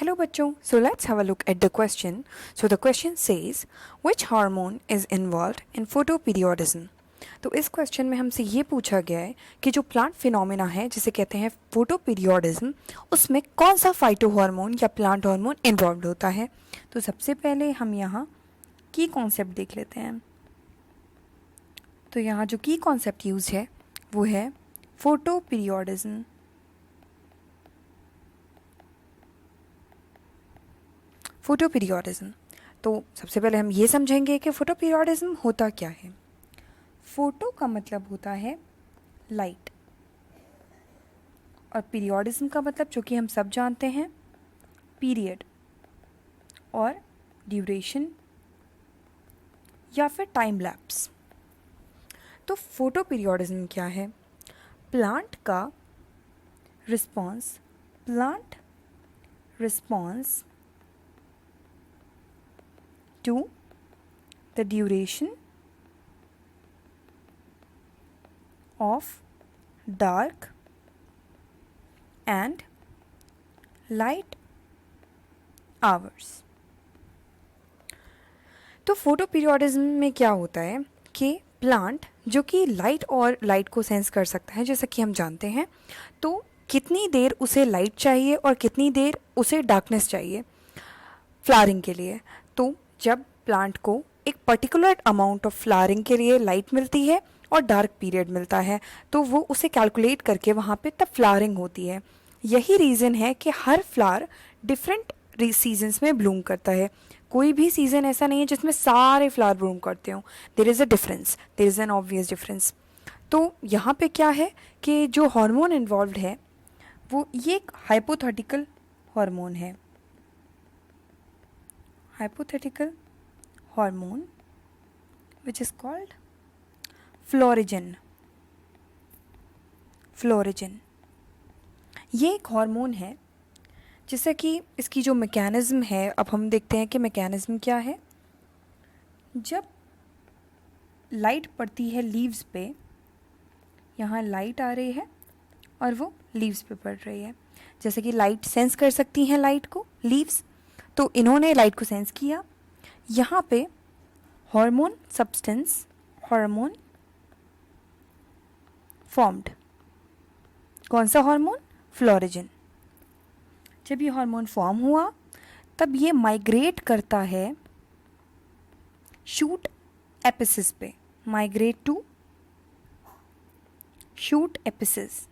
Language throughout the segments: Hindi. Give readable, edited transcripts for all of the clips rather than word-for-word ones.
Hello बच्चों, so let's have a look at the question. So the question says, which hormone is involved in photoperiodism? तो इस क्वेश्चन में हमसे ये पूछा गया है कि जो प्लांट फिनोमेना है जिसे कहते हैं फोटोपीरियोडिज्म, उसमें कौन सा फाइटो हार्मोन या प्लांट हार्मोन इन्वॉल्व होता है। तो सबसे पहले हम यहाँ की कॉन्सेप्ट देख लेते हैं। तो यहाँ जो की कॉन्सेप्ट यूज है वो है फोटोपीरियोडिज्म। फोटोपीरियोडिज्म, तो सबसे पहले हम ये समझेंगे कि फोटोपीरियोडिज्म होता क्या है। फोटो का मतलब होता है लाइट, और पीरियोडिज्म का मतलब जो कि हम सब जानते हैं पीरियड और ड्यूरेशन या फिर टाइम लैप्स। तो फोटोपीरियोडिज्म क्या है? Plant response to the duration of dark and light hours। तो फोटोपीरियोडिज्म में क्या होता है कि प्लांट जो कि लाइट को सेंस कर सकता है, जैसा कि हम जानते हैं, तो कितनी देर उसे लाइट चाहिए और कितनी देर उसे डार्कनेस चाहिए फ्लावरिंग के लिए। तो जब प्लांट को एक पर्टिकुलर अमाउंट ऑफ फ्लावरिंग के लिए लाइट मिलती है और डार्क पीरियड मिलता है, तो वो उसे कैलकुलेट करके वहाँ पे तब फ्लावरिंग होती है। यही रीज़न है कि हर फ्लावर डिफरेंट सीजन्स में ब्लूम करता है। कोई भी सीज़न ऐसा नहीं है जिसमें सारे फ्लावर ब्लूम करते हों। There is a difference, there is an obvious difference. तो यहाँ पे क्या है कि जो हार्मोन इन्वॉल्व है वो ये एक हाइपोथेटिकल हार्मोन है। hypothetical hormone which is called florigen. ये एक हार्मोन है जैसा कि इसकी जो मैकेनिज्म है, अब हम देखते हैं कि मैकेनिज्म क्या है। जब लाइट पड़ती है लीव्स पे, यहाँ लाइट आ रही है और वो लीव्स पे पड़ रही है, जैसे कि लाइट सेंस कर सकती हैं लाइट को लीव्स, तो इन्होंने लाइट को सेंस किया। यहाँ पे हार्मोन फॉर्म्ड। कौन सा हार्मोन? फ्लोरिजन। जब ये हार्मोन फॉर्म हुआ तब ये माइग्रेट करता है शूट एपिसिस पे, migrate to shoot apices.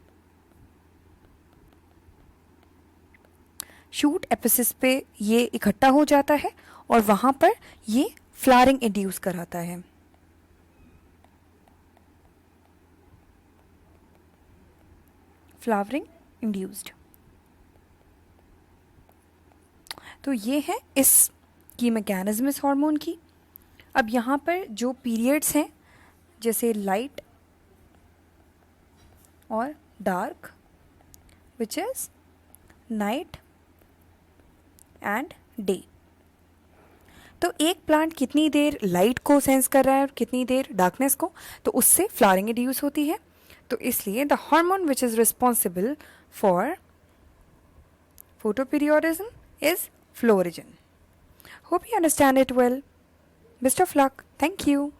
Shoot apices पे ये इकट्ठा हो जाता है और वहाँ पर ये फ्लावरिंग इंड्यूस कराता है। Flowering induced. तो ये है इसकी मैकेनिज्म इस हार्मोन की। अब यहाँ पर जो पीरियड्स हैं जैसे लाइट और dark, which is night and day. तो एक प्लांट कितनी देर लाइट को सेंस कर रहा है और कितनी देर डार्कनेस को, तो उससे फ्लावरिंग इंड्यूस होती है। तो इसलिए the hormone which is responsible for photoperiodism is florigen. Hope you understand it well. Best of luck. Thank you.